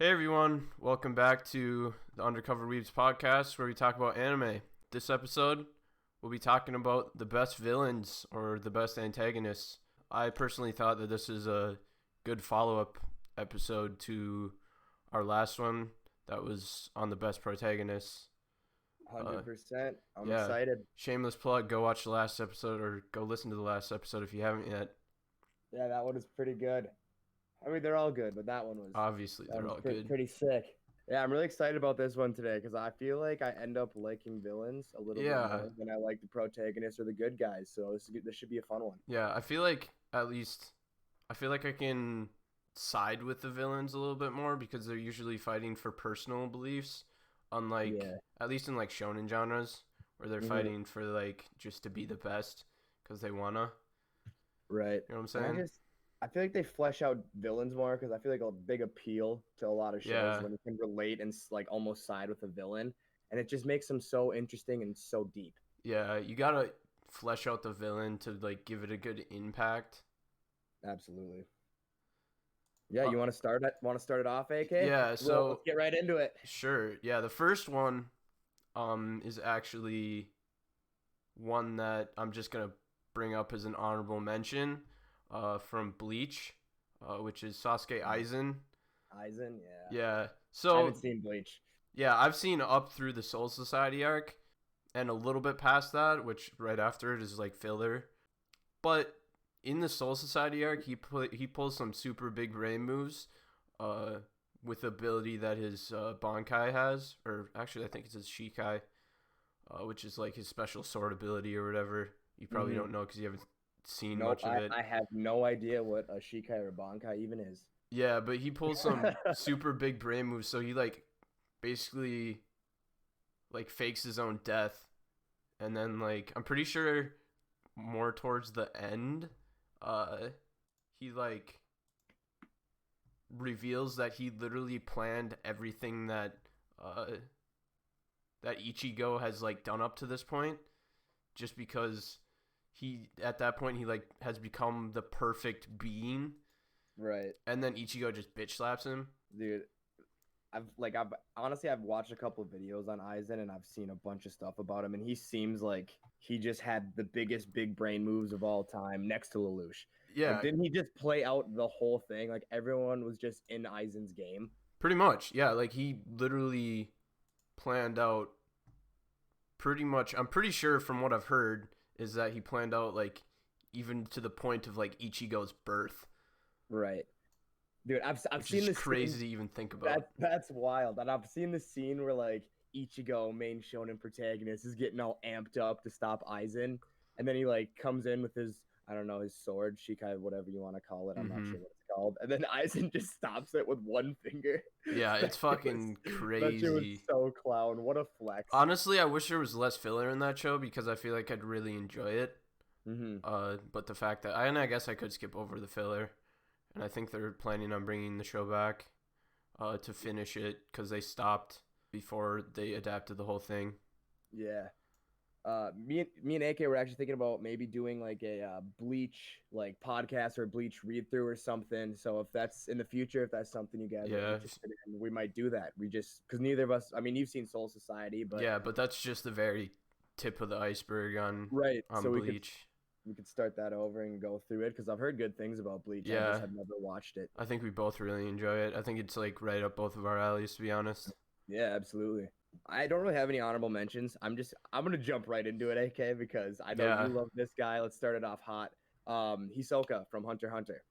Hey everyone, welcome back to the Undercover Weebs podcast where we talk about anime. This episode, we'll be talking about the best villains or the best antagonists. I personally thought that this is a good follow-up episode to our last one that was on the best protagonists. 100%. I'm Yeah, excited. shameless plug, go watch the last episode or go listen to the last episode if you haven't yet. Yeah, that one was pretty good. I mean, they're all good, but that one was Obviously, that one they're was all pretty good. pretty sick. Yeah, I'm really excited about this one today because I feel like I end up liking villains a little bit Yeah, more than I like the protagonists or the good guys. So this should be a fun one. yeah, I feel like I feel like I can side with the villains a little bit more because they're usually fighting for personal beliefs, unlike Yeah. at least in like shonen genres where they're hmm fighting for like just to be the best because they wanna. Right. You know what I'm And saying? I feel like they flesh out villains more because I feel like a big appeal to a lot of shows Yeah, when you can relate and like almost side with a villain, and it just makes them so interesting and so deep. yeah, you gotta flesh out the villain to like give it a good impact. Absolutely. Yeah, Uh, you want to start it off, AK? yeah, Well, let's so get right into it. sure. Yeah, the first one is actually one that I'm just gonna bring up as an honorable mention from Bleach, which is Sasuke Aizen. Aizen, yeah. Yeah. I haven't So seen Bleach. yeah, I've seen up through the Soul Society arc and a little bit past that, which right after it is like filler. But in the Soul Society arc, he pulls some super big brain moves, uh, with the ability that his Bankai has, or actually I think it's his Shikai, which is like his special sword ability or whatever. You probably hmm don't know because you haven't seen Nope, much of I, it. I have no idea what a Shikai or Bankai even is. Yeah, but he pulls some super big brain moves, so he like basically like fakes his own death, and then like I'm pretty sure more towards the end, uh, he like reveals that he literally planned everything uh that Ichigo has like done up to this point, just because he at that point he like has become the perfect being, Right, and then Ichigo just bitch slaps him. dude. I've honestly I've watched a couple of videos on Aizen and I've seen a bunch of stuff about him and he seems like he just had the biggest big brain moves of all time next to Lelouch. Like Yeah, didn't he just play out the whole thing? Like everyone was just in Aizen's game. pretty much. Yeah, like he literally planned out pretty much. I'm pretty sure from what I've heard is that he planned out like even to the point of like Ichigo's birth, Right. Dude, I've which seen is this scene. crazy to even think about. That's wild. And I've seen the scene where like Ichigo, main shonen protagonist, is getting all amped up to stop Aizen, and then he like comes in with his I don't know his sword, Shikai, whatever you want to call it. I'm not Hmm. sure what it's called. And then Aizen just stops it with one finger. Yeah, that it's shit was fucking that shit was crazy. so clown. What a flex. Honestly, I wish there was less filler in that show because I feel like I'd really enjoy it. hmm But the fact that I guess I could skip over the filler, and I think they're planning on bringing the show back, to finish it because they stopped before they adapted the whole thing. Yeah. Me and AK were actually thinking about maybe doing like a Bleach like podcast or Bleach read through or something. So if that's in the future, if that's something you guys are Yeah, interested in, we might do that. We just because neither of us. I mean, you've seen Soul Society, but yeah, but that's just the very tip of the iceberg on right. So Bleach. we could start that over and go through it because I've heard good things about Bleach. I just Yeah, have never watched it. I think we both really enjoy it. I think it's like right up both of our alleys, to be honest. Yeah, absolutely. I don't really have any honorable mentions. I'm gonna jump right into it, AK, because I know you Yeah, love this guy. Let's start it off hot. Hisoka from Hunter x Hunter.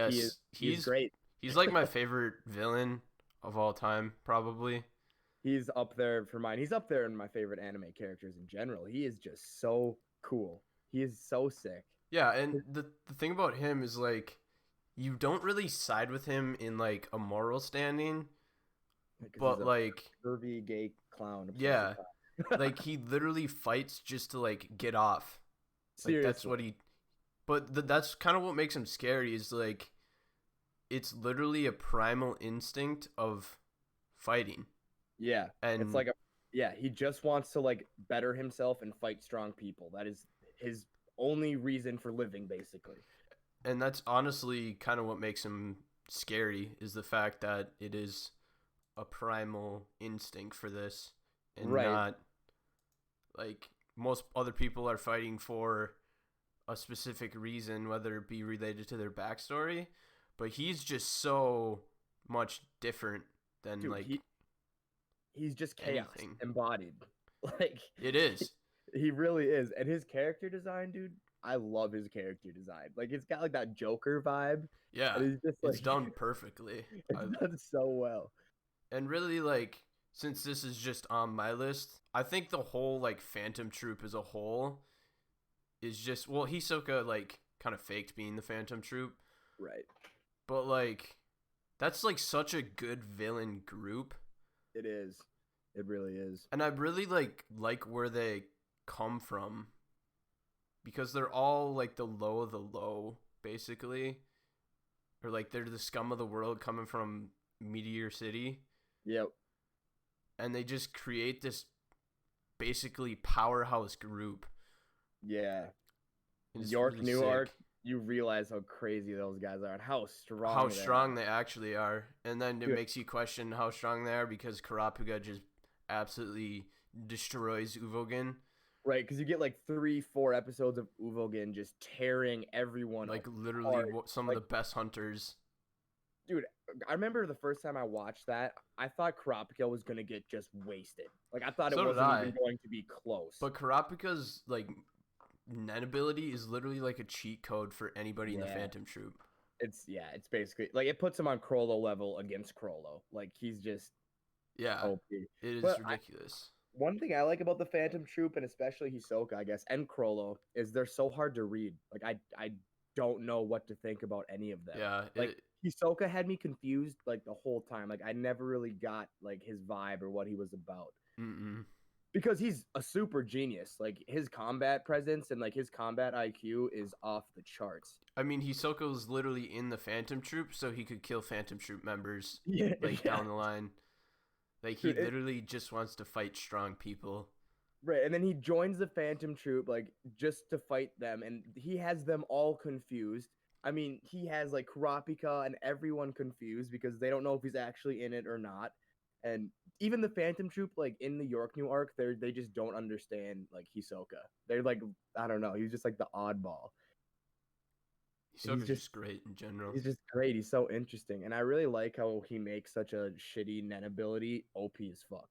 He is yes, he is great. he's like my favorite villain of all time, probably. He's up there for mine. He's up there in my favorite anime characters in general. He is just so cool. He is so sick. Yeah, and the thing about him is like you don't really side with him in like a moral standing, Because he's but a like pervy gay clown obsessed with yeah, power. like he literally fights just to like get off. Like that's what Seriously. he. But that's kind of what makes him scary. Is like it's literally a primal instinct of fighting, Yeah. It's and like a yeah, he just wants to like better himself and fight strong people. That is his only reason for living, basically. that's honestly kind of what makes him scary. Is the fact that it is a primal instinct for this, and Right. not like most other people are fighting for a specific reason, whether it be related to their backstory. But he's just so much different than Dude, like he's just chaos anything. embodied. Like It is. he really is. And his character design, dude, I love his character design. Like it's got like that Joker vibe. Yeah, And he's just it's like done perfectly. it's done so well. And really, like, since this is just on my list, I think the whole like Phantom Troop as a whole is just, well, Hisoka like kind of faked being the Phantom Troop, Right. but like that's like such a good villain group, It is. It really is. and I really like where they come from because they're all like the low of the low, basically, or like they're the scum of the world coming from Meteor City, Yep. and they just create this basically powerhouse group. Yeah. And it's York really New sick Arc, you realize how crazy those guys are and how strong how they strong are. they actually are, and then it Dude, makes you question how strong they are because Karapuga just absolutely destroys Uvogin, right, because you get like 3, 4 episodes of Uvogin just tearing everyone like literally apart. some of Like, the best hunters. dude, I remember the first time I watched that, I thought Kurapika was gonna get just wasted. Like I thought it So did wasn't even I, going to be close. but Karapuga's like net ability is literally like a cheat code for anybody in the Yeah, Phantom Troop. it's basically like it puts him on Crollo level against Crollo. Like he's just Yeah, OP. it is But ridiculous. one thing I like about the Phantom Troop and especially Hisoka, I guess, and Crollo is they're so hard to read. Like I don't know what to think about any of them. Yeah, Like Hisoka had me confused like the whole time. Like I never really got like his vibe or what he was about. mm-mm. Because he's a super genius. Like his combat presence and like his combat IQ is off the charts. I mean, Hisoka was literally in the Phantom Troop, so he could kill Phantom Troop members Yeah, like yeah. down the line. Like he Dude, literally just wants to fight strong people. right, and then he joins the Phantom Troop like just to fight them, and he has them all confused. I mean, he has like Kurapika and everyone confused because they don't know if he's actually in it or not. And even the Phantom Troop, like in the York New Arc, they just don't understand like Hisoka. They're like, I don't know, he's just like the oddball. And Hisoka's just great in general. he's just great. He's so interesting, and I really like how he makes such a shitty net ability OP as fuck.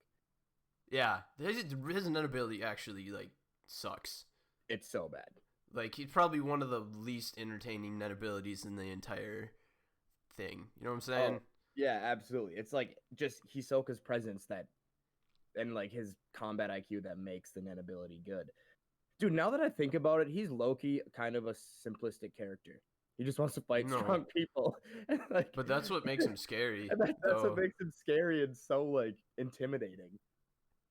Yeah, his net ability actually like sucks. It's so bad. Like he's probably one of the least entertaining net abilities in the entire thing. You know what I'm saying? Oh, yeah, absolutely. It's like just Hisoka's presence that, and like his combat IQ that makes the net ability good. Dude, now that I think about it, he's low-key kind of a simplistic character. He just wants to fight No, strong people. And, like, but that's what makes him scary. and that's what Though, makes him scary and so like intimidating.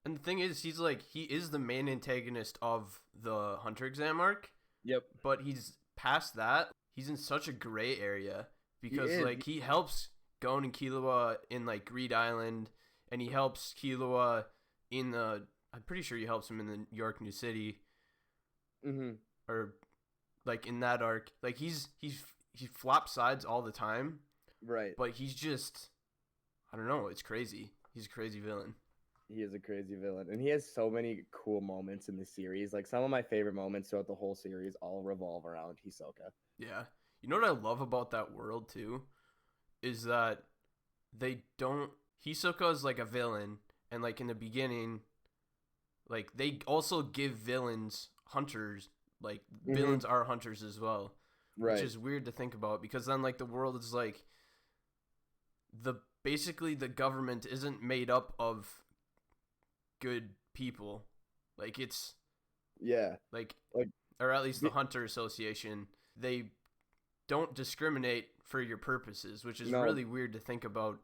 and the thing is, he is the main antagonist of the Hunter exam arc. Yep. But he's past that. He's in such a gray area because is. like he helps Gon and Killua in like Greed Island, and he helps Killua in the. I'm pretty sure he helps him in the York New City, Mm-hmm. or like in that arc. Like he flops sides all the time, Right. but he's just, I don't know. It's crazy. He's a crazy villain. He is a crazy villain, and he has so many cool moments in the series. Like some of my favorite moments throughout the whole series all revolve around Hisoka. Yeah. You know what I love about that world too? Is that they don't. Hisoka is like a villain, and like in the beginning, like they also give villains hunters. Like villains are hunters as well, Right. which is weird to think about because then like the world is like basically the government isn't made up of good people. Like it's Yeah. like, Like or at least the Hunter Association, they don't discriminate for your purposes, which is no, really weird to think about.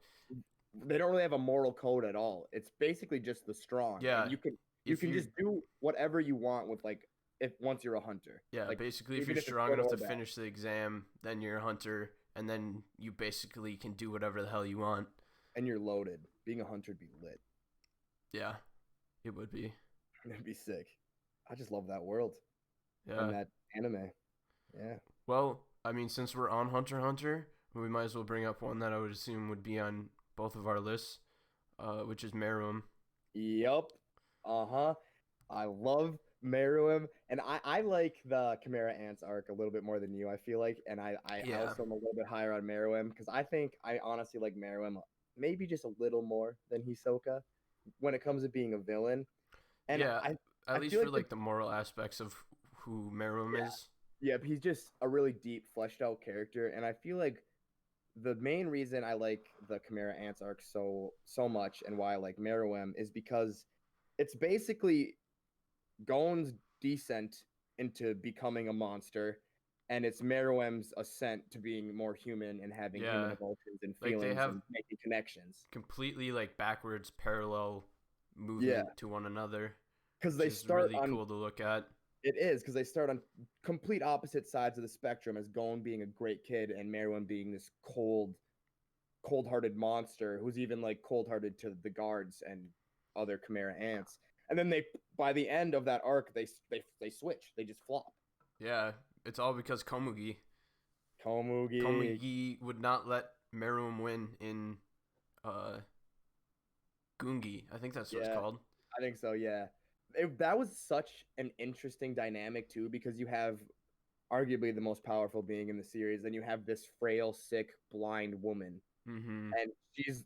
they don't really have a moral code at all. It's basically just the strong. Yeah, And you can if you're just do whatever you want with like if once you're a hunter. yeah, Like basically if even you're it's strong good enough or to bad. finish the exam, then you're a hunter, and then you basically can do whatever the hell you want. And you're loaded. Being a hunter would be lit. Yeah, it would be. It'd be sick. I just love that world Yeah. and that anime. Yeah. Well, I mean, since we're on Hunter x Hunter, we might as well bring up one that I would assume would be on both of our lists. which is Meruem. Yup. Uh-huh. I love Meruem, and I like the Chimera Ants arc a little bit more than you, I feel like, and I Yeah, also am a little bit higher on Meruem because I think I honestly like Meruem maybe just a little more than Hisoka when it comes to being a villain. And yeah. I At least feel for like like the moral aspects of who Meruem is. yeah, he's just a really deep, fleshed out character, and I feel like the main reason I like the Chimera Ants arc so much and why I like Meruem is because it's basically Gon's descent into becoming a monster, and it's Meruem's ascent to being more human and having human Yeah, emotions and like they feelings have and making connections. completely like backwards parallel Yeah, movement to one another, because which they is start really on cool to look at. it is because they start on complete opposite sides of the spectrum as Gon being a great kid and Meruem being this cold-hearted monster who's even like cold-hearted to the guards and other Chimera ants. And then by the end of that arc, they switch. They just flop. Yeah, it's all because Komugi. Komugi. Komugi would not let Meruem win in uh Gungi. I think that's what it's Yeah, called. I think so. Yeah, that was such an interesting dynamic too because you have arguably the most powerful being in the series, and you have this frail, sick, blind woman, Mm-hmm. and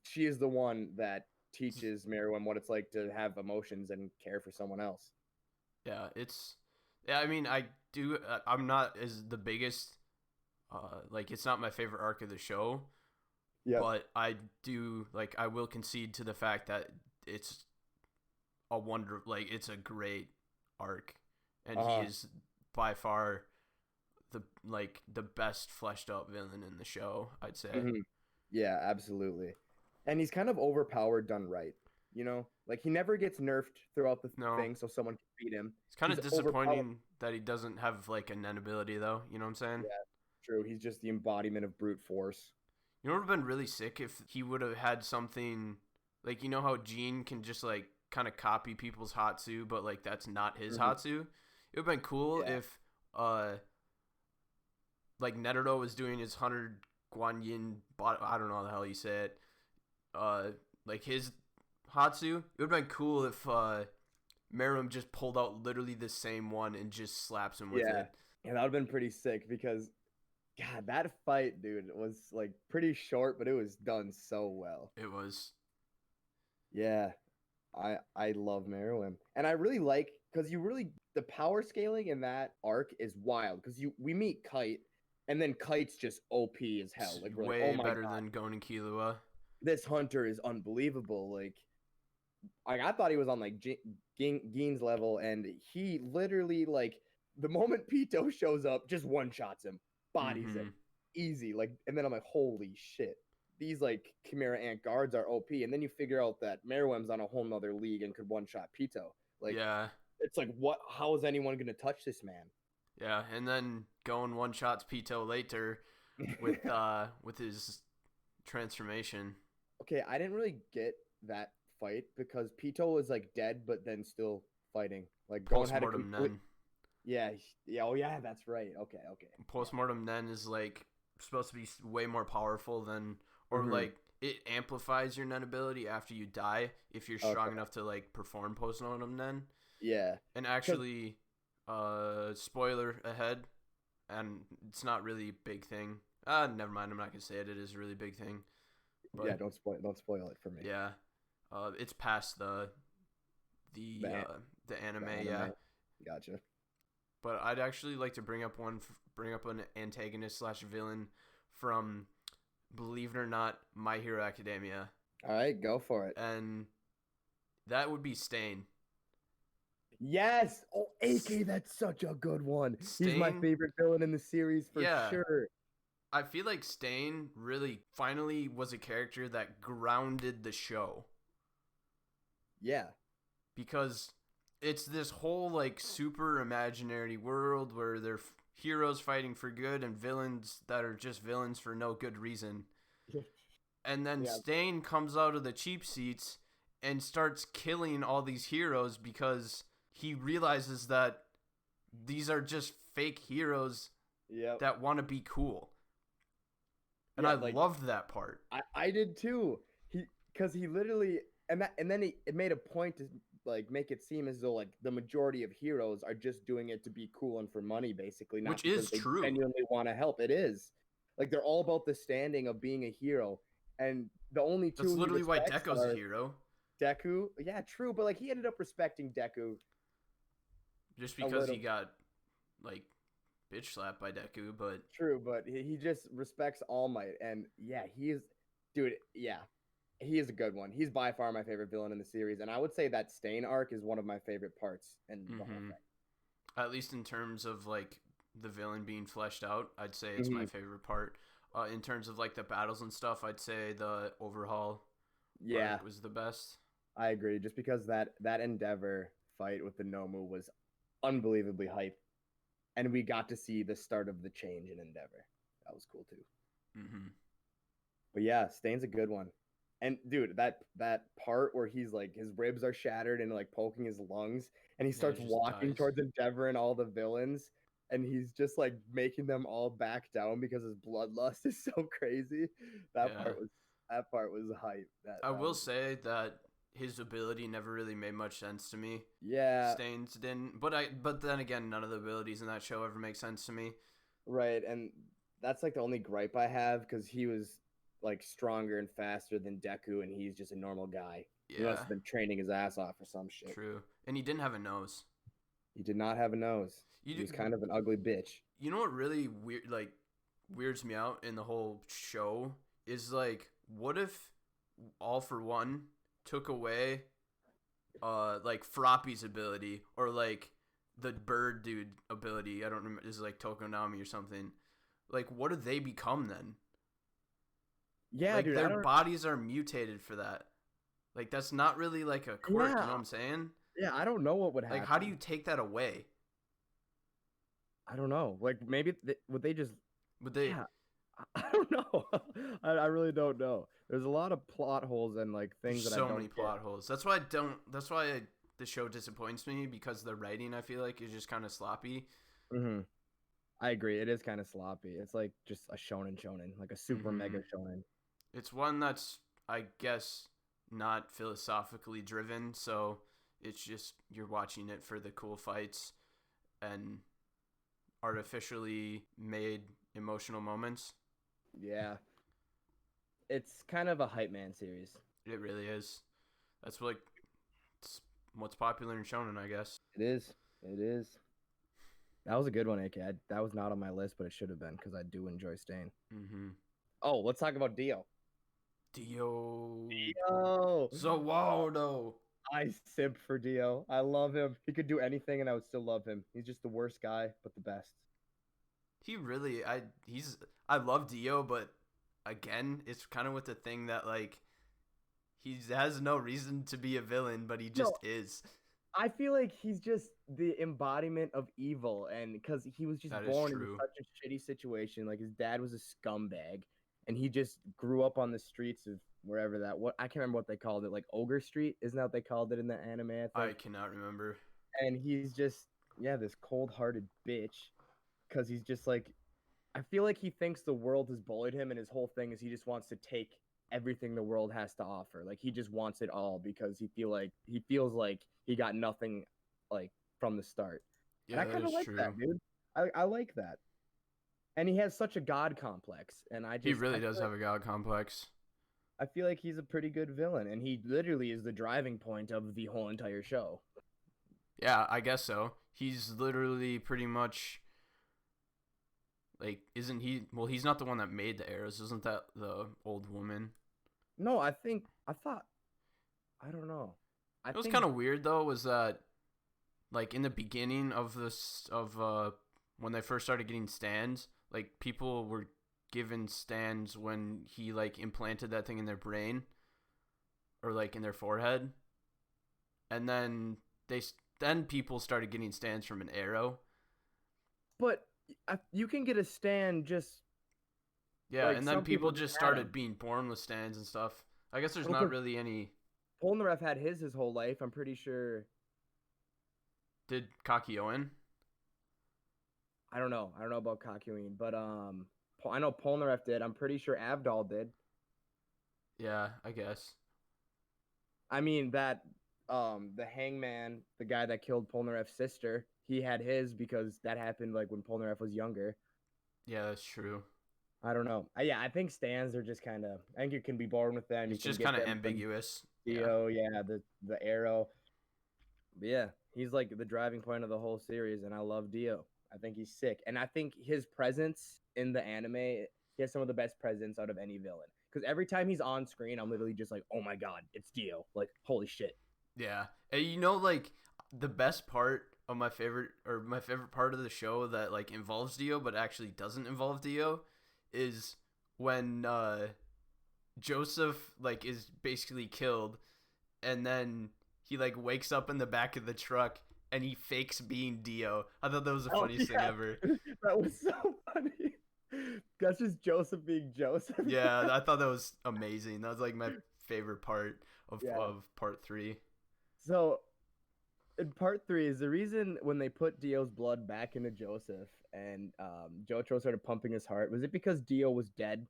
she is the one that teaches Meruem what it's like to have emotions and care for someone else. Yeah, it's. Yeah, I mean, I do. I'm not as the biggest. Like, it's not my favorite arc of the show, Yep. but I do like. I will concede to the fact that it's a wonder. Like, it's a great arc, and he Uh-huh. is by far the best fleshed out villain in the show. I'd say. Hmm. Yeah, absolutely. And he's kind of overpowered done right. You know, like he never gets nerfed throughout the No, thing so someone can beat him. it's kind He's of overpowered. disappointing that he doesn't have like a net ability though. You know what I'm saying? Yeah, true. He's just the embodiment of brute force. You know what would have been really sick if he would have had something like you know how Gene can just like kind of copy people's Hatsu, but like that's not his Hmm. Hatsu. It would have been cool Yeah. if like Netero was doing his 100 Guanyin I don't know how the hell you say it. Uh like his Hatsu. It would have been cool if Meruem just pulled out literally the same one and just slaps him with Yeah. it. Yeah, that would have been pretty sick because God, that fight, dude, was like pretty short, but it was done so well. It was Yeah. I love Meruem. And I really like because you really the power scaling in that arc is wild because we meet Kite and then Kite's just OP as hell. Like we're like, oh way my better god, than Gon and Killua. this hunter is unbelievable. Like I thought he was on like Gein's level, and he literally like the moment Pito shows up, just one shots him, bodies Mm-hmm. him, easy. Like, and then I'm like, holy shit, these like Chimera Ant guards are OP, and then you figure out that Meruem's on a whole nother league and could one shot Pito. Like, Yeah. it's like, what? How is anyone gonna touch this man? Yeah, and then going one shots Pito later with his transformation. Okay, I didn't really get that fight because Pito was like dead, but then still fighting. Like, Gon had a Postmortem complete. Nen. Yeah, yeah, oh yeah, that's right. Okay, okay. Yeah. Postmortem Nen is like supposed to be way more powerful than or Hmm. like it amplifies your Nen ability after you die if you're strong Okay. enough to like perform postmortem Nen. Yeah. And Because actually, spoiler ahead, and it's not really a big thing. Never mind. I'm not gonna say it. It is a really big thing, yeah, but don't spoil it for me. yeah, it's past the The, an- uh, the anime. the Yeah, anime. Gotcha. but I'd actually like to bring up an antagonist slash villain from, believe it or not, My Hero Academia, All right, go for it. and that would be Stain. Yes. Oh, AK, that's such a good one. He's my Stain, favorite villain in the series for yeah. sure. I feel like Stain really finally was a character that grounded the show Yeah. because it's this whole like super imaginary world where they're heroes fighting for good and villains that are just villains for no good reason. And then Yeah. Stain comes out of the cheap seats and starts killing all these heroes because he realizes that these are just fake heroes Yep. that want to be cool. And Yeah, I like loved that part. I did too. He because he literally and then it made a point to like make it seem as though like the majority of heroes are just doing it to be cool and for money, basically, not Which because is they true. genuinely want to help. It is like they're all about the standing of being a hero, and the only That's two he literally why respects Deko's a are hero. Deku. Yeah, true, but like he ended up respecting Deku Just a because he little. got like bitch slapped by Deku, but True, but he just respects All Might, and yeah, he is, dude. Yeah, he is a good one. He's by far my favorite villain in the series, and I would say that Stain arc is one of my favorite parts in the whole at least in terms of like the villain being fleshed out, I'd say it's my thing. favorite part. In terms of like the battles and stuff, I'd say the overhaul Yeah, arc was the best. I agree. Just because that Endeavor fight with the Nomu was unbelievably hype, and we got to see the start of the change in Endeavor. That was cool too. Mm-hmm. But yeah, Stain's a good one. And dude, that part where he's like his ribs are shattered and like poking his lungs, and he Yeah, it starts just walking dies. towards Endeavor and all the villains, and he's just like making them all back down because his bloodlust is so crazy. That Yeah, part was that part was hype. I That will was say that his ability never really made much sense to me. yeah, Stains didn't, but then again, none of the abilities in that show ever make sense to me. right. And that's like the only gripe I have because he was like stronger and faster than Deku, and he's just a normal guy. He must Yeah, have been training his ass off or some shit. true. And he didn't have a nose. He did not have a nose. He You was kind of an ugly bitch. you know what really weirds me out in the whole show is like what if All for One took away like Froppy's ability or like the bird dude ability. I don't remember, is like Tokonami or something. Like what do they become then? Yeah, Like dude. their bodies are mutated for that. Like that's not really like a quirk, you know Yeah, what I'm saying? yeah. I don't know what would Like how do happen. you take that away? I don't know. Like maybe would they just? Would they Yeah, I don't know. I really don't know. There's a lot of plot holes and like there's things that I so many don't get. plot holes. That's why I don't that's why the show disappoints me because the writing I feel like is just kind of sloppy. Hmm. I agree. It is kind of sloppy. It's like just a shonen, like a super mega Mhm. shonen. It's one that's, I guess, not philosophically driven, so it's just you're watching it for the cool fights and artificially made emotional moments. Yeah, it's kind of a hype man series. It really is. That's like it's what's popular in shonen, I guess. It is. It is. That was a good one, AK. That was not on my list, but it should have been because I do enjoy Stain. Mm-hmm. Oh, let's talk about Dio. Dio Dio. Zawado. I simp for Dio. I love him. He could do anything, and I would still love him. He's just the worst guy, but the best. He really, I love Dio, but again, it's kind of with the thing that like he has no reason to be a villain, but he No, just is. I feel like he's just the embodiment of evil, and because he was just That is born into true. such a shitty situation, like his dad was a scumbag, and he just grew up on the streets of wherever that what I can't remember what they called it, like Ogre Street, isn't that what they called it in the anime? I I think. cannot remember. And he's just yeah, this cold-hearted bitch, because he's just like I feel like he thinks the world has bullied him, and his whole thing is he just wants to take everything the world has to offer. Like he just wants it all because he feels like he got nothing like from the start. And Yeah, I that kind of is like true. that, dude. I like that. And he has such a god complex, and He really does have a god complex. I feel like he's a pretty good villain, and he literally is the driving point of the whole entire show. Yeah, I guess so. He's literally pretty much like, isn't he? Well, he's not the one that made the arrows. Isn't that the old woman? No, I thought I don't know. I It was think kind of weird though. Was that like in the beginning of this of when they first started getting stands, like people were given stands when he like implanted that thing in their brain or like in their forehead, and then people started getting stands from an arrow. but you can get a stand just Yeah, like and then some people people just just had them. started being born with stands and stuff. I guess there's Well, not because really any. Polnareff had his whole life. I'm pretty sure. Did Kakyoin? I don't know. I don't know about Kakyoin, but I know Polnareff did. I'm pretty sure Avdol did. Yeah, I guess. I mean the Hangman, the guy that killed Polnareff's sister, he had his because that happened like when Polnareff was younger. Yeah, that's true. I don't know. Yeah, I think stands are just kind of. I think you can be born with them. You It's can just get kind of them from ambiguous. Yeah. Dio. Yeah, the arrow. But yeah, he's like the driving point of the whole series, and I love Dio. I think he's sick, and I think his presence in the anime, he has some of the best presence out of any villain. Because every time he's on screen, I'm literally just like, oh my god, it's Dio! Like, holy shit. Yeah. And you know, like the best part of my favorite part of the show that like involves Dio but actually doesn't involve Dio is when Joseph like is basically killed and then he like wakes up in the back of the truck and he fakes being Dio. I thought that was the Oh funniest thing yeah, ever. that was so funny. That's just Joseph being Joseph. Yeah, I thought that was amazing. That was like my favorite part of Yeah. of part 3. So in part three is the reason when they put Dio's blood back into Joseph and Jocho started pumping his heart. Was it because Dio was dead?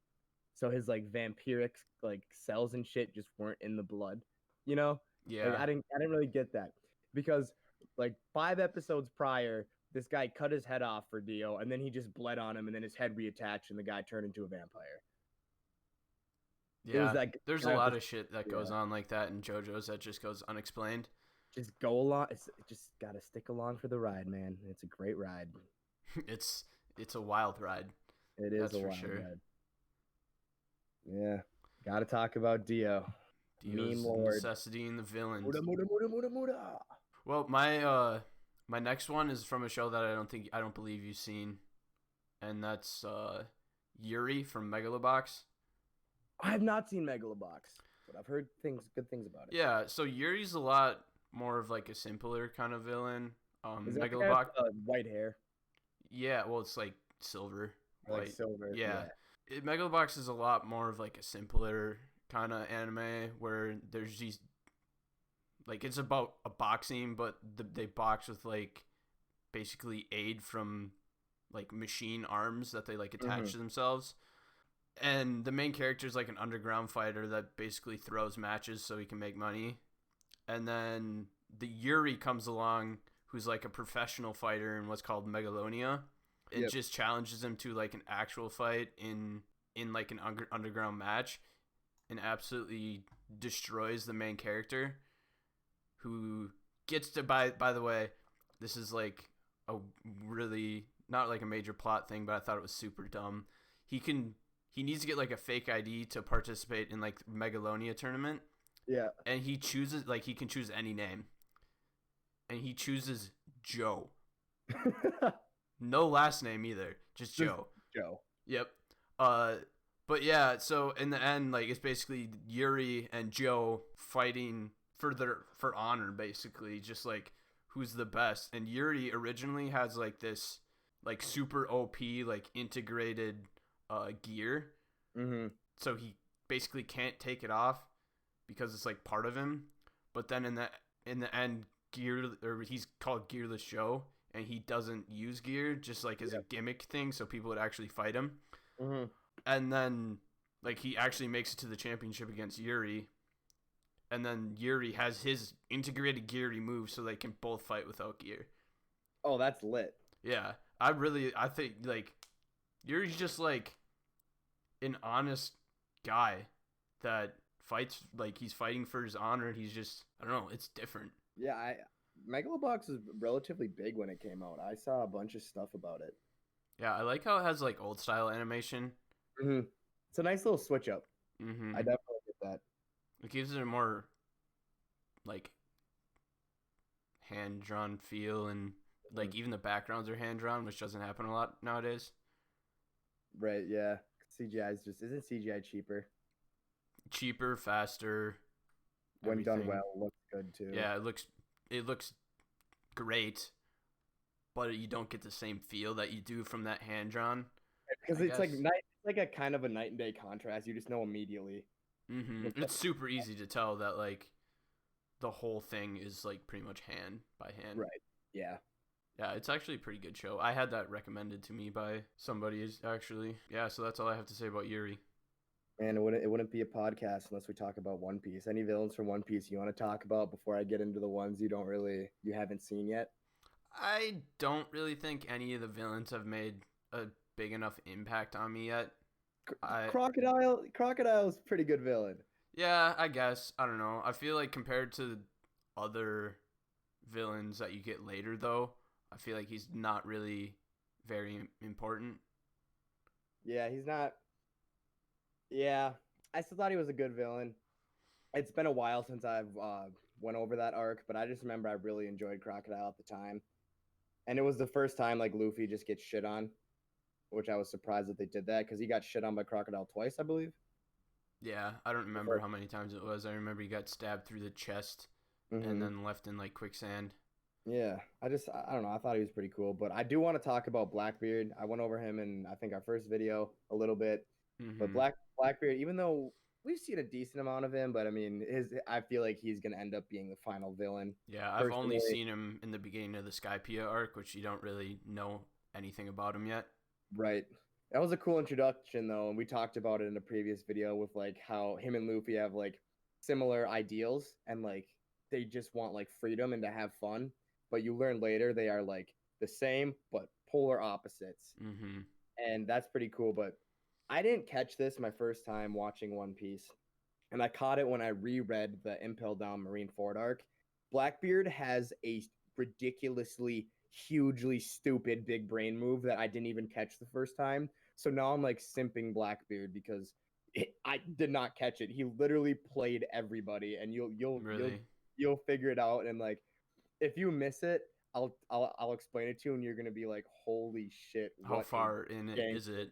So his like vampiric like cells and shit just weren't in the blood. You know? Like Yeah. I didn't really get that. Because like 5 episodes prior, this guy cut his head off for Dio and then he just bled on him and then his head reattached and the guy turned into a vampire. It was Yeah. like There's a kind of lot the of shit that yeah. goes on like that in JoJo's that just goes unexplained. Just go along. It's just gotta stick along for the ride, man. It's a great ride. it's it's a wild ride. It is That's a for wild sure. ride. Yeah. Gotta talk about Dio. Meme Dio's Lord. necessity and the villains. Muda, muda, muda, muda, muda. Well, my next one is from a show that I don't believe you've seen, and that's Yuri from Megalobox. I have not seen Megalobox, but I've heard good things about it. Yeah, so Yuri's a lot more of like a simpler kind of villain. Is that the guy Megalobox. with white hair? Yeah, well, it's like silver, Or like white. silver? Yeah, Yeah. Megalobox is a lot more of like a simpler kind of anime where there's these like it's about a boxing, but they box with like basically aid from like machine arms that they like attach to themselves. And the main character is like an underground fighter that basically throws matches so he can make money. And then the Yuri comes along, who's like a professional fighter in what's called Megalonia. It Yep. just challenges him to like an actual fight in like an underground match, and absolutely destroys the main character, who gets to by the way, this is like a really not like a major plot thing, but I thought it was super dumb. He needs to get like a fake ID to participate in like Megalonia tournament, Yeah. and he chooses like he can choose any name, and he chooses Joe. No last name either, just Joe. Joe. Yep. But yeah, so in the end, like it's basically Yuri and Joe fighting for honor, basically, just like who's the best. And Yuri originally has like this like super OP like integrated gear, Mm-hmm. so he basically can't take it off because it's like part of him. But then in the end, he's called Gearless Joe, and he doesn't use gear, just like as a gimmick thing, so people would actually fight him. Mm-hmm. And then like he actually makes it to the championship against Yuri, and then Yuri has his integrated gear removed so they can both fight without gear. Oh, that's lit. Yeah, I think like Yuri's just like an honest guy that fights, like he's fighting for his honor. He's just, I don't know, it's different. Yeah, Megalobox was relatively big when it came out. I saw a bunch of stuff about it. Yeah, I like how it has like old style animation. Mm-hmm. It's a nice little switch up. Mm-hmm. I definitely get that. It gives it a more like hand drawn feel, and like even the backgrounds are hand drawn, which doesn't happen a lot nowadays. Right, yeah. Isn't CGI cheaper? Cheaper, faster. When done everything. well, looks good too. Yeah, it looks great, but you don't get the same feel that you do from that hand drawn. Because I it's like guess. it's like a kind of a night and day contrast. You just know immediately. Mm-hmm. It's super easy to tell that like the whole thing is like pretty much hand by hand. Right. Yeah. Yeah, it's actually a pretty good show. I had that recommended to me by somebody actually. Yeah, so that's all I have to say about Yuri. Man, it wouldn't be a podcast unless we talk about One Piece. Any villains from One Piece you want to talk about before I get into the ones you haven't seen yet? I don't really think any of the villains have made a big enough impact on me yet. I Crocodile's a pretty good villain. Yeah, I guess. I don't know. I feel like compared to other villains that you get later though, I feel like he's not really very important. Yeah, he's not. Yeah, I still thought he was a good villain. It's been a while since I've went over that arc, but I just remember I really enjoyed Crocodile at the time, and it was the first time like Luffy just gets shit on, which I was surprised that they did that because he got shit on by Crocodile twice, I believe. Yeah, I don't remember how many times it was. I remember he got stabbed through the chest and Mm-hmm. then left in like quicksand. Yeah, I don't know. I thought he was pretty cool, but I do want to talk about Blackbeard. I went over him in I think our first video a little bit, but Mhm. Blackbeard, even though we've seen a decent amount of him, but I mean, his I feel like he's gonna end up being the final villain. Yeah, I've only Personally, seen him in the beginning of the Skypiea arc, which you don't really know anything about him yet. right. That was a cool introduction though, and we talked about it in a previous video with like how him and Luffy have like similar ideals and like they just want like freedom and to have fun. But you learn later they are like the same but polar opposites. Mhm. And that's pretty cool. But I didn't catch this my first time watching One Piece, and I caught it when I reread the Impel Down Marineford arc. Blackbeard has a ridiculously, hugely stupid big brain move that I didn't even catch the first time. So now I'm like simping Blackbeard because I did not catch it. He literally played everybody, and Really? you'll figure it out. And like if you miss it, I'll explain it to you, and you're gonna be like, "Holy shit, How what a far in it gang!" is it?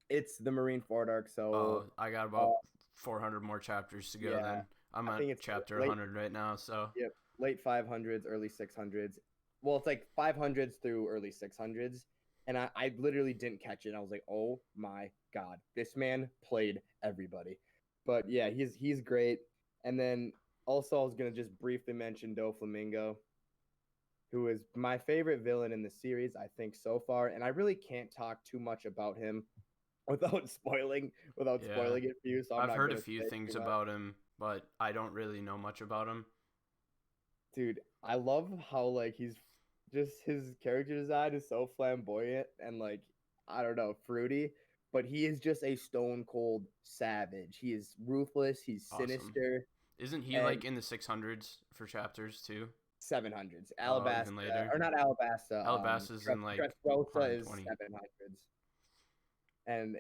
It's the Marineford arc, so I got uh, about 400 more chapters to go yeah, then. I'm I at think it's chapter late, 100 right now, so yeah, late 500s, early 600s. Well, it's like 500s through early 600s, and I literally didn't catch it. I was like, "Oh my god, this man played everybody." But yeah, he's great. And then also, I was gonna just briefly mention Doflamingo, who is my favorite villain in the series, I think, so far. And I really can't talk too much about him without yeah. spoiling it for you. So I'm I've not heard a gonna few say things too much. about him, but I don't really know much about him. Dude, I love how like he's just his character design is so flamboyant and like I don't know, fruity, but he is just a stone cold savage. He is ruthless, he's Awesome. sinister, Isn't he and like in the 600s for chapters too? 700s. Oh, even Alabasta, later. or not Alabasta, Alabasta's in like Dressrosa is 120. 700s. And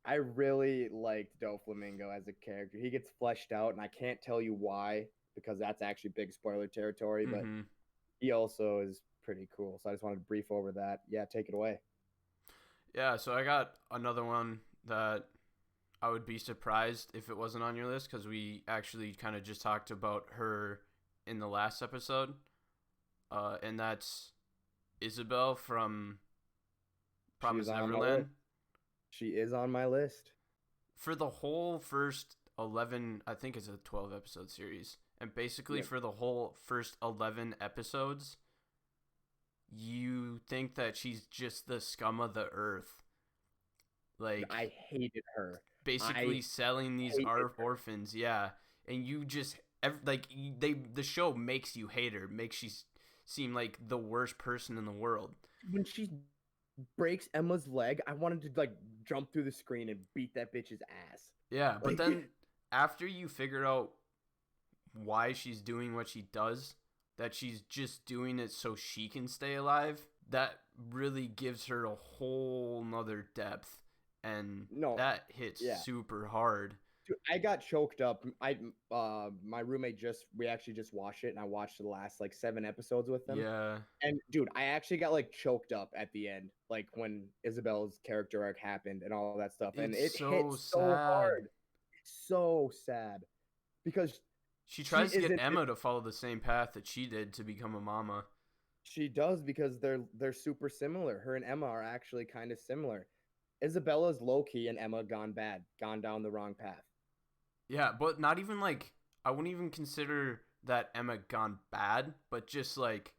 I really liked Doflamingo as a character. He gets fleshed out, and I can't tell you why because that's actually big spoiler territory. But Mhm. he also is pretty cool. So I just wanted to brief over that. Yeah, take it away. Yeah, so I got another one that I would be surprised if it wasn't on your list because we actually kind of just talked about her in the last episode, and that's Isabel from She's Promise on my list. Neverland. She is on my list. For the whole first 11, I think it's a 12 episode series, and basically Yep. for the whole first 11 episodes, you think that she's just the scum of the earth. Like, I hated her. I basically selling these hated her. orphans, yeah. And you just, the show makes you hate her, makes she seem like the worst person in the world. When she breaks Emma's leg, I wanted to like jump through the screen and beat that bitch's ass. Yeah, but Like, then after you figure out why she's doing what she does, that she's just doing it so she can stay alive, that really gives her a whole nother depth. And no, that hits yeah. super hard. Dude, I got choked up. My roommate we actually just watched it, and I watched the last like 7 episodes with him. Yeah, And dude, I actually got like choked up at the end, like when Isabel's character arc happened and all that stuff. And it's it hit so so sad. hard. It's so sad because She she tries to get isn't. Emma to follow the same path that she did to become a mama. She does because they're super similar. Her and Emma are actually kind of similar. Isabella's low key and Emma gone bad, gone down the wrong path. Yeah, but not even like I wouldn't even consider that Emma gone bad, but just like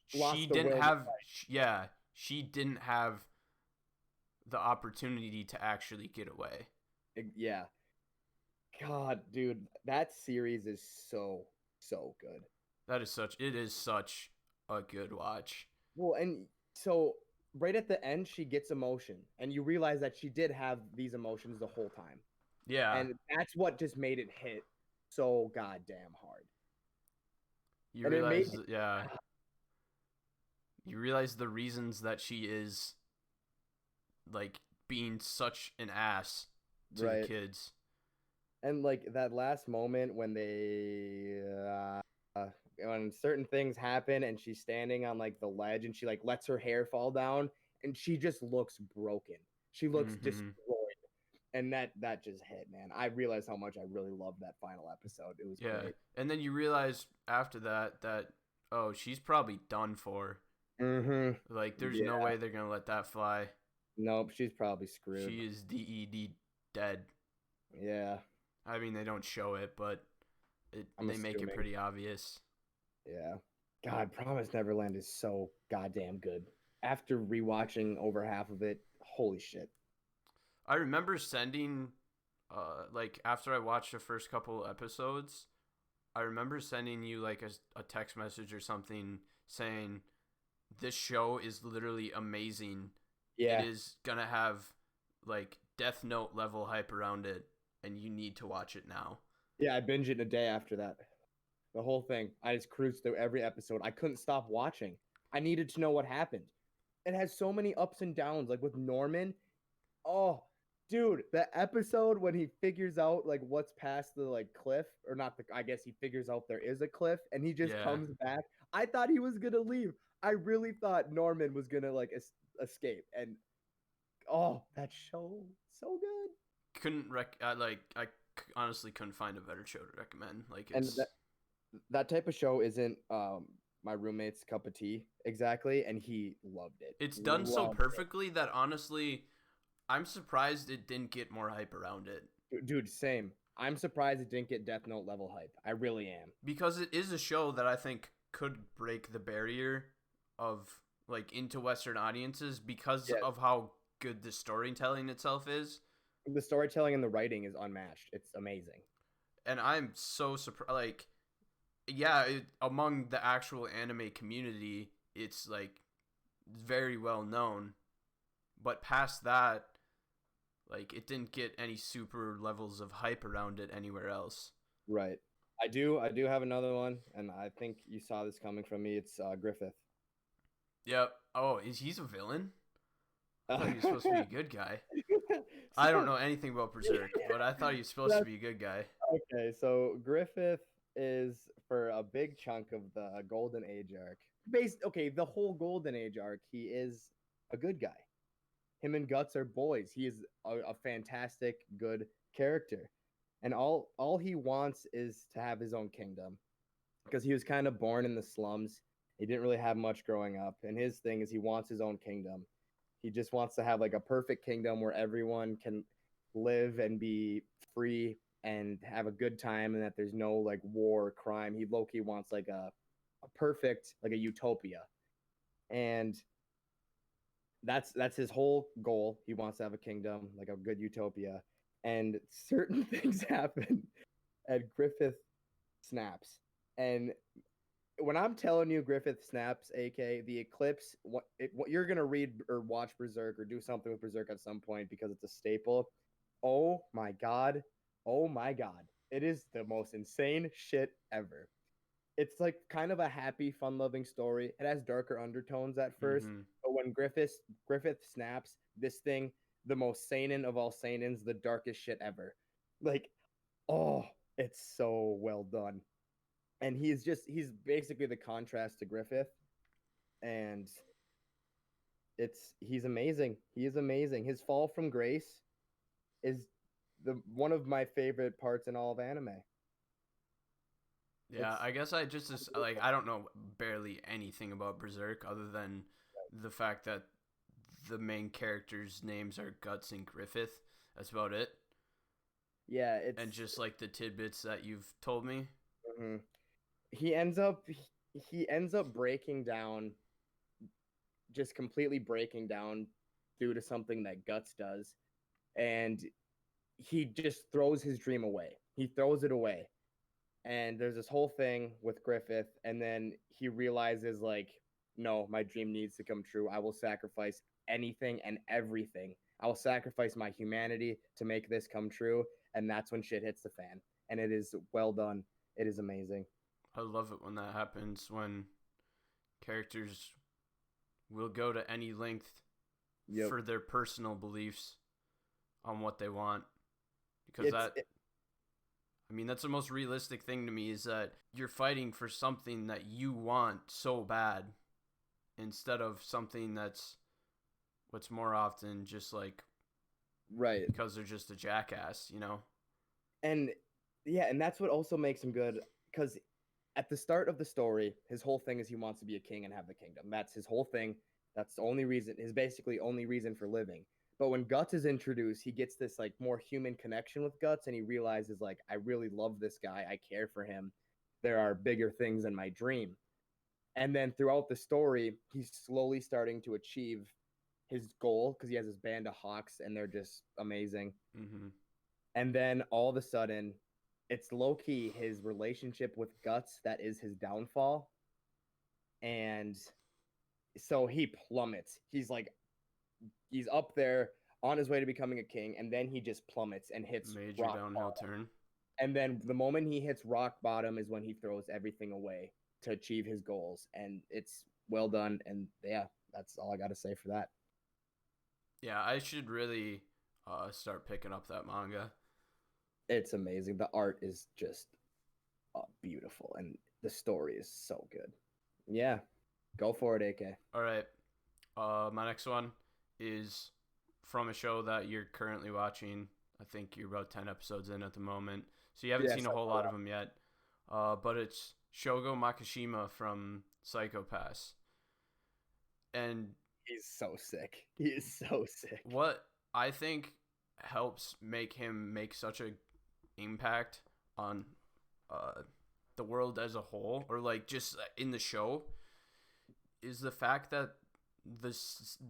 she Lost the didn't will. have yeah, she didn't have the opportunity to actually get away. Yeah. God, dude, that series is so good. It is such a good watch. Well, and so right at the end, she gets emotion, and you realize that she did have these emotions the whole time, Yeah, and that's what just made it hit so goddamn hard. you And it made realize, yeah, you realize the reasons that she is like being such an ass to the right, kids. and like that last moment when when certain things happen, and she's standing on like the ledge, and she like lets her hair fall down, and she just looks broken. She looks Mm-hmm. destroyed, and that just hit, man. I realized how much I really loved that final episode. It was Yeah, great. and then you realize after that that oh, she's probably done for. Mm-hmm. Like, there's no Yeah. way they're gonna let that fly. Nope. She's probably screwed. She is dead. Yeah. I mean, they don't show it, but I'm they make it assuming. pretty obvious. Yeah. God, Promise Neverland is so goddamn good. After rewatching over half of it, holy shit. I remember sending, like after I watched the first couple episodes, I remember sending you like a text message or something saying this show is literally amazing. It Yeah. is gonna have like Death Note level hype around it, and you need to watch it now. Yeah, I binged it in a day after that. The whole thing. I just cruised through every episode. I couldn't stop watching. I needed to know what happened. It has so many ups and downs, like with Norman. Oh, dude, the episode when he figures out like what's past the like cliff, or not the, I guess he figures out there is a cliff, and he just Yeah, comes back. I thought he was gonna leave. I really thought Norman was gonna like escape, and oh, that show so good. couldn't I honestly couldn't find a better show to recommend. Like And it's that type of show isn't my roommate's cup of tea exactly, and he loved it. it's done so Loved perfectly that honestly, I'm surprised it didn't get more hype around it it. Dude, same. I'm surprised it didn't get Death Note level hype. I really am. because it is a show that I think could break the barrier of like into Western audiences because Yeah, of how good the storytelling itself is. the storytelling and the writing is unmatched. It's amazing. And I'm so surprised. Like, yeah, among the actual anime community, it's like very well known. But past that, like, it didn't get any super levels of hype around it anywhere else. Right. I do have another one, and I think you saw this coming from me. It's Griffith. Yep. Oh, is he's a villain? I thought he was supposed to be a So good guy. I don't know anything about Berserk, but I thought he was supposed to that's be a good guy. okay. So Griffith is for a big chunk of the Golden Age arc. Okay, the whole Golden Age arc, he is a good guy. Him and Guts are boys. He is a fantastic, good character, and all he wants is to have his own kingdom, because he was kind of born in the slums. He didn't really have much growing up, and his thing is he wants his own kingdom. He just wants to have like a perfect kingdom where everyone can live and be free and have a good time, and that there's no like war or crime. He Loki wants like a perfect, like a utopia, and that's his whole goal. He wants to have a kingdom, like a good utopia, and certain things happen, and Griffith snaps. And when I'm telling you Griffith snaps, AK the eclipse, what you're gonna read or watch Berserk or do something with Berserk at some point because it's a staple. Oh my god, oh my god, it is the most insane shit ever. It's like kind of a happy, fun-loving story. It has darker undertones at first, Mm-hmm. but when Griffith snaps, this thing, the most seinen of all seinens, the darkest shit ever. Like, oh, it's so well done. And he's basically the contrast to Griffith, and he's amazing. He is amazing. His fall from grace is the one of my favorite parts in all of anime. Yeah, It's I guess I just like I don't know barely anything about Berserk other than the fact that the main characters' names are Guts and Griffith. That's about it. yeah, And just like the tidbits that you've told me. mhm. He ends up breaking down, just completely breaking down due to something that Guts does, and he just throws his dream away. He throws it away. And there's this whole thing with Griffith, and then he realizes, like, no, my dream needs to come true. I will sacrifice anything and everything. I will sacrifice my humanity to make this come true. And that's when shit hits the fan. And it is well done. It is amazing. I love it when that happens, when characters will go to any length for their personal beliefs on what they want. Because that's the most realistic thing to me, is that you're fighting for something that you want so bad instead of something that's what's more often just like, right, because they're just a jackass, And yeah, and that's what also makes him good, because at the start of the story, his whole thing is he wants to be a king and have the kingdom. That's his whole thing. That's the only reason, his basically only reason for living. But when Guts is introduced, he gets this like more human connection with Guts, and he realizes, like, I really love this guy. I care for him. There are bigger things in my dream. And then throughout the story, he's slowly starting to achieve his goal, because he has his band of hawks, and they're just amazing. Mm-hmm. And then all of a sudden, it's low-key his relationship with Guts that is his downfall. And so he plummets. He's up there on his way to becoming a king, and then he just plummets and hits major rock downhill bottom. turn. And then the moment he hits rock bottom is when he throws everything away to achieve his goals. And it's well done. And yeah, that's all I got to say for that. Yeah, I should really start picking up that manga. It's amazing. The art is just beautiful, and the story is so good. Yeah, go for it, AK. All right. My next one is from a show that you're currently watching. I think you're about 10 episodes in at the moment, so you haven't seen a whole lot of them yet. But it's Shogo Makishima from Psycho Pass. And he's so sick. He is so sick. What I think helps make him make such a impact on the world as a whole, or like just in the show, is the fact that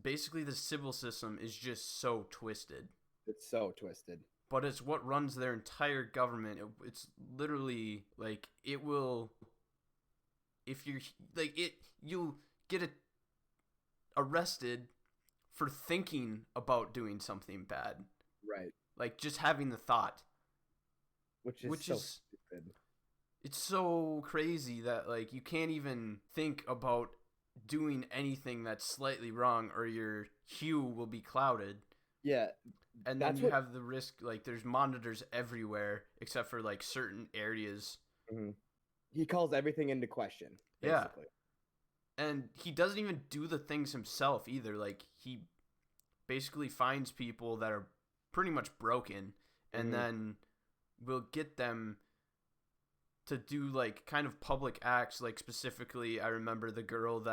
basically the civil system is just so twisted. It's so twisted. But it's what runs their entire government. It's literally like, it will, if you're like it, you'll get arrested for thinking about doing something bad. Right. Like just having the thought. Which is stupid. It's so crazy that like you can't even think about doing anything that's slightly wrong, or your hue will be clouded. Yeah. And then you have the risk, like there's monitors everywhere except for like certain areas. Mm-hmm. He calls everything into question, basically. Yeah. And he doesn't even do the things himself either. Like he basically finds people that are pretty much broken, and then will get them to do like kind of public acts. Like specifically, I remember the girl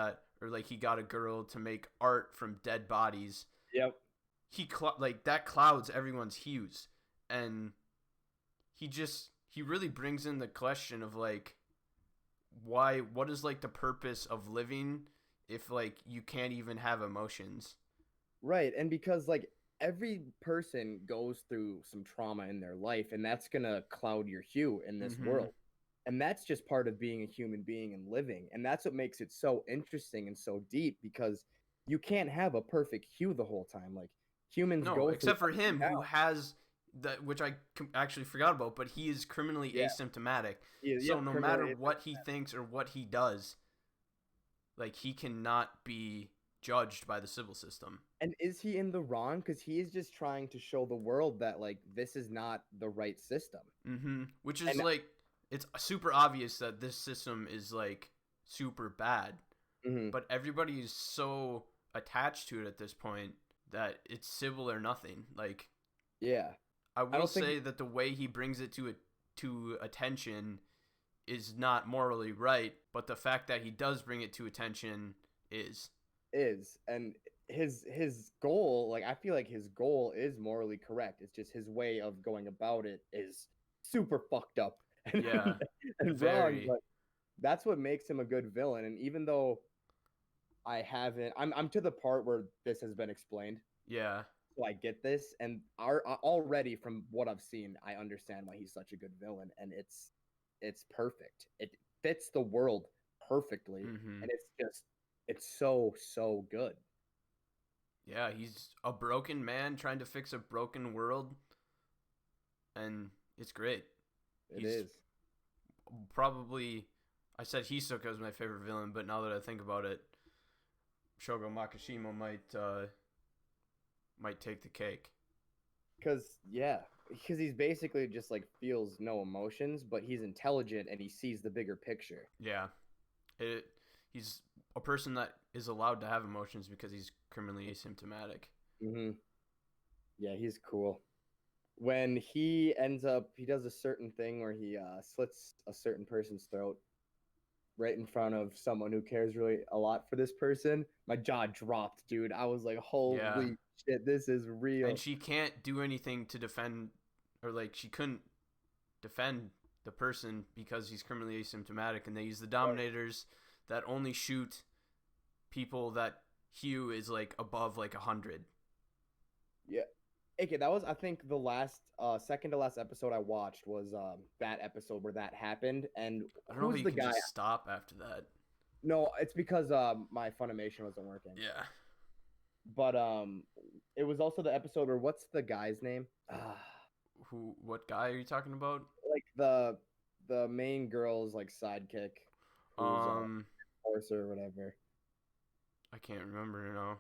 he got a girl to make art from dead bodies. Yep. Like that clouds everyone's hues, and he really brings in the question of like, what is like the purpose of living if like you can't even have emotions? Right. And because like every person goes through some trauma in their life, and that's gonna cloud your hue in this world. And that's just part of being a human being and living. And that's what makes it so interesting and so deep, because you can't have a perfect hue the whole time. Like humans go except for him, who has that, which I actually forgot about, but he is criminally asymptomatic. So no matter what he thinks or what he does, like he cannot be judged by the civil system. And is he in the wrong? Because he is just trying to show the world that like this is not the right system. Which is like, it's super obvious that this system is like super bad, but everybody is so attached to it at this point that it's civil or nothing. Like, yeah, I will say that the way he brings it to attention is not morally right, but the fact that he does bring it to attention is. And his goal, like I feel like his goal is morally correct. It's just his way of going about it is super fucked up and, and wrong. But that's what makes him a good villain. And even though I'm to the part where this has been explained. Yeah. so I get this, and already from what I've seen, I understand why he's such a good villain, and it's perfect. It fits the world perfectly, Mm-hmm. and it's so good. Yeah, he's a broken man trying to fix a broken world, and it's great. It He's is. probably, I said Hisoka is my favorite villain, but now that I think about it, Shogo Makishima might take the cake. Because he's basically just like feels no emotions, but he's intelligent and he sees the bigger picture. Yeah, it. He's a person that is allowed to have emotions because he's criminally asymptomatic. Hmm. Yeah, he's cool. When he does a certain thing where he slits a certain person's throat right in front of someone who cares really a lot for this person. My jaw dropped, dude. I was like, Yeah, holy shit, this is and real. she can't do anything to defend, or like she couldn't defend the person because he's criminally asymptomatic, and they use the Right. Dominators that only shoot people that Hugh is like above like 100. Yeah. Okay, that was I think the last second to last episode I watched was that episode where that happened. And I don't know how who's you the can guy? just stop after that. No, it's because my Funimation wasn't working. Yeah. But it was also the episode where what's the guy's name? Who? What guy are you talking about? Like the main girl's like sidekick who's Um, horse or whatever. I can't remember now.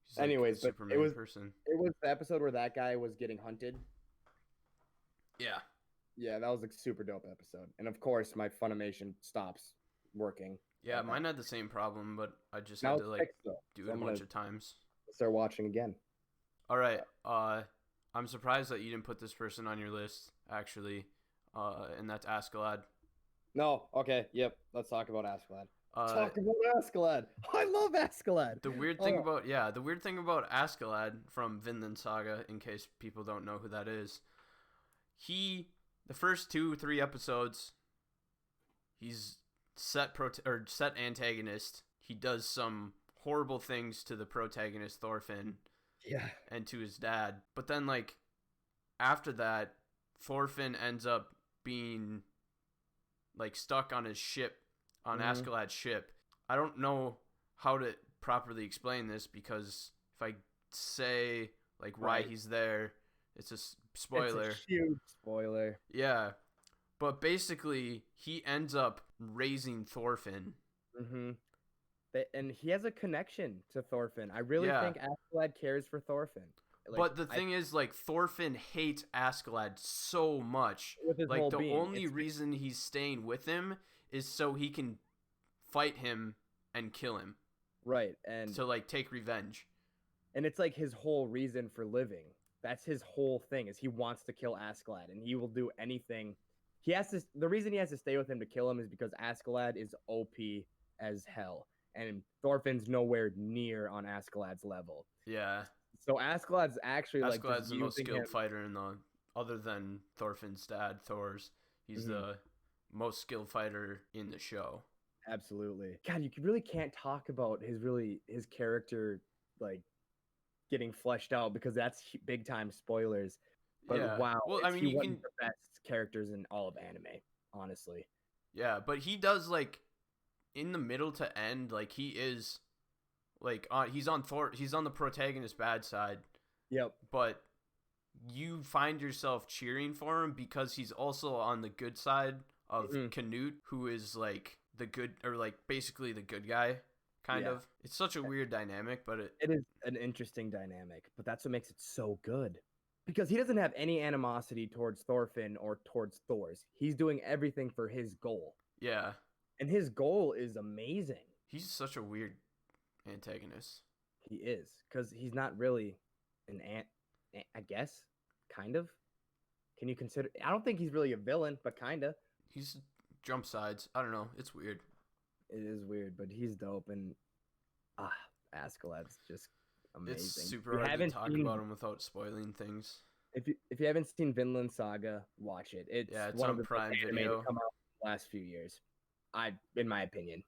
He's like a Anyways, but Superman person. it was the episode where that guy was getting hunted. Yeah. Yeah, that was a super dope episode. And of course, my Funimation stops working. Yeah, mine had the same problem, but I just Now had to it's like fixed though, do so it a I'm bunch gonna of times. start watching again. All right. I'm surprised that you didn't put this person on your list, actually. And that's Askeladd. No, okay, yep. Let's talk about Askeladd. Uh, Talk about Askeladd. I love Askeladd. the weird thing about the weird thing about Askeladd from Vinland Saga, in case people don't know who that is, the first 2-3 episodes, he's set antagonist. He does some horrible things to the protagonist Thorfinn Yeah. and to his dad. But then like after that, Thorfinn ends up being like stuck on his ship, on Askeladd's ship. I don't know how to properly explain this because if I say like why he's there, it's a spoiler. It's a huge spoiler. Yeah. But basically, he ends up raising Thorfinn. Mm-hmm. And he has a connection to Thorfinn. I really think Askeladd cares for Thorfinn. Like, but the thing is, like, Thorfinn hates Askeladd so much. With his like, whole the being. only reason he's staying with him is so he can fight him and kill him. Right. And to, like, take revenge. And it's like his whole reason for living. That's his whole thing, is he wants to kill Askeladd, and he will do anything. The reason he has to stay with him to kill him is because Askeladd is OP as hell. And Thorfinn's nowhere near on Askeladd's level. Yeah. So Askeladd's actually Askeladd's the most skilled fighter in the, other than Thorfinn's dad, Thor's. He's the most skilled fighter in the show. Absolutely. God, you really can't talk about his character like getting fleshed out because that's big time spoilers. But wow, well, I mean, one of the best characters in all of anime, honestly. Yeah, but he does like in the middle to end, like he is like he's on the protagonist's bad side. Yep. But you find yourself cheering for him because he's also on the good side of Canute, who is like the good, or like basically the good guy, kind of. It's such a weird dynamic, but it is an interesting dynamic, but that's what makes it so good. Because he doesn't have any animosity towards Thorfinn or towards Thor's. He's doing everything for his goal. Yeah. And his goal is amazing. He's such a weird antagonist. He is, because he's not really an I guess, kind of. Can you consider? I don't think he's really a villain, but kind of. He's jump sides. I don't know. It's weird. It is weird, but he's dope, and Askeladd's just amazing. It's super hard to talk about him without spoiling things. If you haven't seen Vinland Saga, watch it. It's one on of the Prime best anime Video. to come out in the last few years. In my opinion.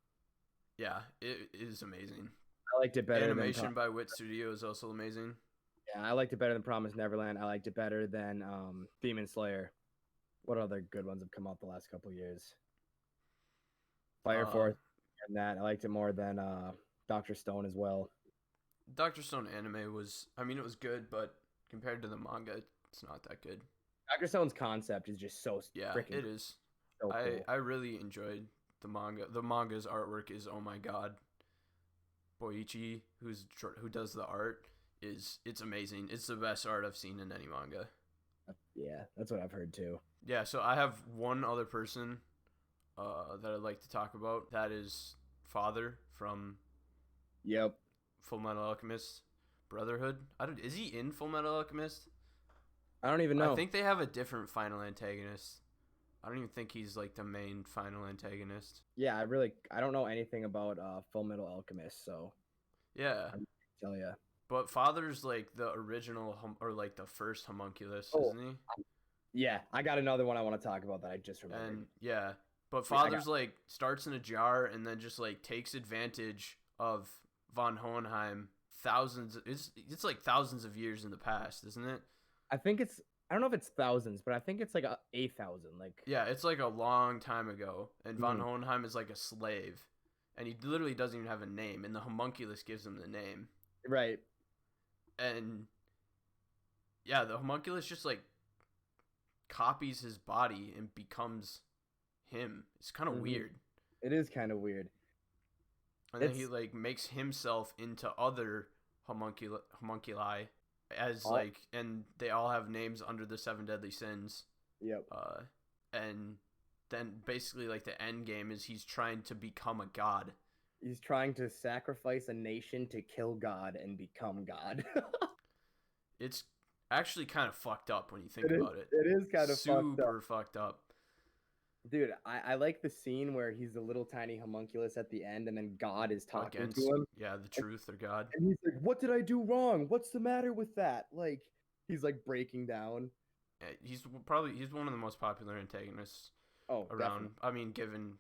Yeah, it is amazing. I liked it better. Animation by Wit Studio is also amazing. Yeah, I liked it better than Promised Neverland. I liked it better than Demon Slayer. What other good ones have come out the last couple years? Fire Uh, Force and that. I liked it more than Doctor Stone as well. Doctor Stone anime was, I mean, it was good, but compared to the manga, it's not that good. Doctor Stone's concept is just so Yeah, freaking it is. so I cool. I really enjoyed the manga. The manga's artwork is, oh my god. Boichi, who does the art, it's amazing. It's the best art I've seen in any manga. Yeah, that's what I've heard too. Yeah, so I have one other person that I'd like to talk about. That is Father from Yep. Full Metal Alchemist Brotherhood. I don't. Is he in Full Metal Alchemist? I don't even I know. think they have a different final antagonist. I don't even think he's like the main final antagonist. Yeah, I don't know anything about Full Metal Alchemist, so Yeah, I can't tell you. but Father's like the original or like the first homunculus, Oh, isn't he? yeah, I got another one I want to talk about that I just remembered. And yeah, but Yeah, I got Father's like starts in a jar and then just like takes advantage of von Hohenheim thousands. It's like thousands of years in the past, isn't it? I think it's I don't know if it's thousands, but I think it's like 8,000. Like, Yeah, it's like a long time ago, and von mhm, Hohenheim is like a slave, and he literally doesn't even have a name, and the homunculus gives him the name, right. and yeah, the homunculus just like copies his body and becomes him. It's kind of Hmm. weird. It is kind of weird. And then he It's like makes himself into other homunculi as all. like, and they all have names under the seven deadly sins. Yep. Uh, and then basically like the end game is he's trying to become a god. He's trying to sacrifice a nation to kill God and become God. It's actually kind of fucked up when you think It is. about it. It is kind of fucked up. Super fucked up. Dude, I like the scene where he's the little tiny homunculus at the end, and then God is talking to Against, him, yeah, the and, truth or God. and he's like, "What did I do wrong? What's the matter with that?" Like, he's like breaking down. He's one of the most popular antagonists Oh, around. definitely. I mean, given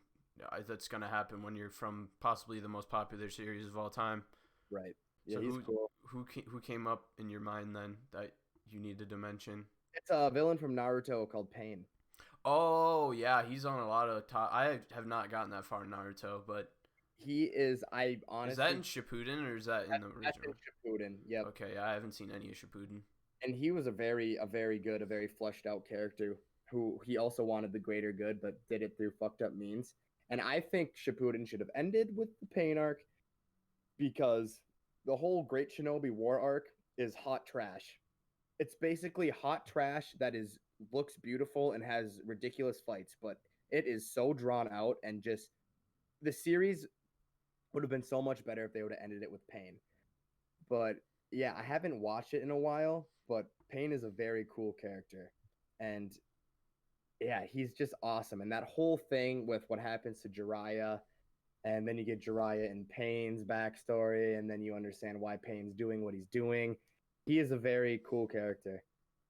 that's gonna happen when you're from possibly the most popular series of all time. Right. Yeah, So he's cool. who came up in your mind then that you needed to mention? It's a villain from Naruto called Pain. Oh yeah, he's on a lot of top. I have not gotten that far in Naruto, but He is. I is that in honestly. Shippuden or is that in the That's in original? Shippuden. Yep. Okay, yeah, I haven't seen any of Shippuden. And he was a very good, a very fleshed out character who he also wanted the greater good, but did it through fucked up means. And I think Shippuden should have ended with the Pain arc because the whole Great Shinobi War arc is hot trash. It's basically hot trash that is looks beautiful and has ridiculous fights, but it is so drawn out and just the series would have been so much better if they would have ended it with Pain. But yeah, I haven't watched it in a while, but Pain is a very cool character. And yeah, he's just awesome. And that whole thing with what happens to Jiraiya, and then you get Jiraiya and Pain's backstory, and then you understand why Pain's doing what he's doing. He is a very cool character.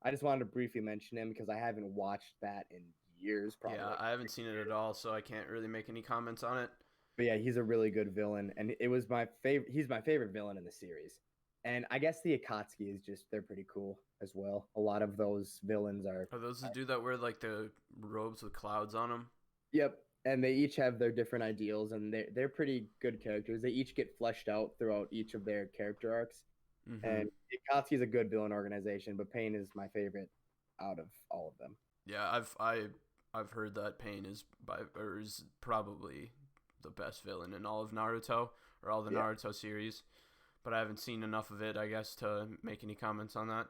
I just wanted to briefly mention him because I haven't watched that in years, probably Yeah, like I haven't seen it at 6 years. all, so I can't really make any comments on it. But yeah, he's a really good villain, and it was my favorite. He's my favorite villain in the series. And I guess the Akatsuki is just they're pretty cool as well. A lot of those villains are. Are those the dude that wear like the robes with clouds on them? Yep, and they each have their different ideals, and they're pretty good characters. They each get fleshed out throughout each of their character arcs. Mm-hmm. And Akatsuki is a good villain organization, but Pain is my favorite out of all of them. Yeah, I've heard that Pain is probably the best villain in all of Naruto or all the Yeah. Naruto series, but I haven't seen enough of it, I guess, to make any comments on that.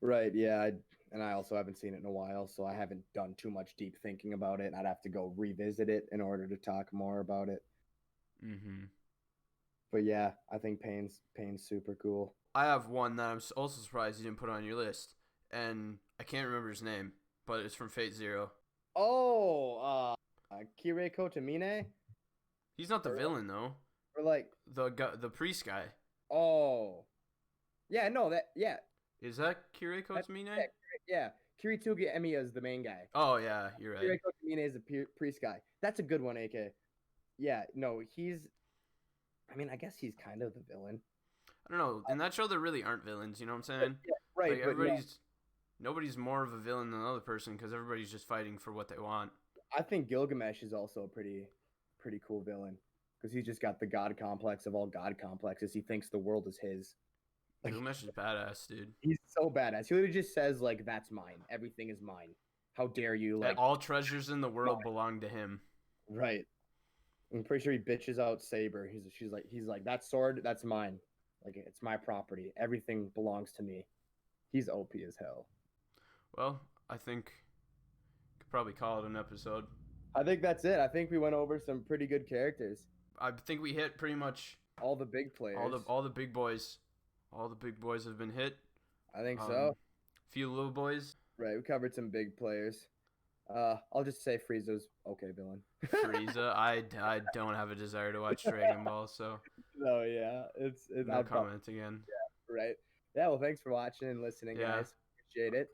Right. Yeah. And I also haven't seen it in a while, so I haven't done too much deep thinking about it. I'd have to go revisit it in order to talk more about it. Mm-hmm. But yeah, I think Pain's super cool. I have one that I'm also surprised you didn't put on your list, and I can't remember his name, but it's from Fate Zero. Oh, Kiriko Tamine, He's not the or, villain though. or like, The priest guy. oh, yeah, no, yeah, Is that Kiriko that, Tamine? yeah, yeah. Kiritugi Emiya is the main guy. Oh yeah, you're right. Kiriko Tamine is the priest guy. That's a good one, AK. Yeah, no, he's. I mean, I guess he's kind of the villain. I don't know. In that show, there really aren't villains. You know what I'm saying? Yeah, right, Like but no, nobody's more of a villain than another person because everybody's just fighting for what they want. I think Gilgamesh is also a pretty cool villain because he's just got the god complex of all god complexes. He thinks the world is his. Like Gilgamesh is badass, dude. he's so badass. He literally just says like, "That's mine. Everything is mine. How dare you?" That Like, all treasures in the world belong to him. right. I'm pretty sure he bitches out Saber. He's like, "That sword, that's mine. Like, it's my property. Everything belongs to me." He's OP as hell. Well, I think could probably call it an episode. I think that's it. I think we went over some pretty good characters. I think we hit pretty much All the big players. all the big boys. All the big boys have been hit. I think so. Few little boys. Right, we covered some big players. I'll just say Frieza's okay villain. Frieza. I don't have a desire to watch Dragon Ball, so No, yeah, it's no comment again. right. Yeah, well, thanks for watching and listening, Yeah. guys. Appreciate it.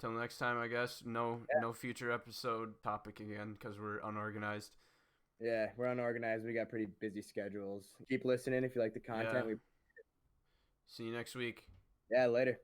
Till next time, I guess. No future episode topic again because we're unorganized. Yeah, we're unorganized. We got pretty busy schedules. Keep listening if you like the content. Yeah. See you next week. Yeah, later.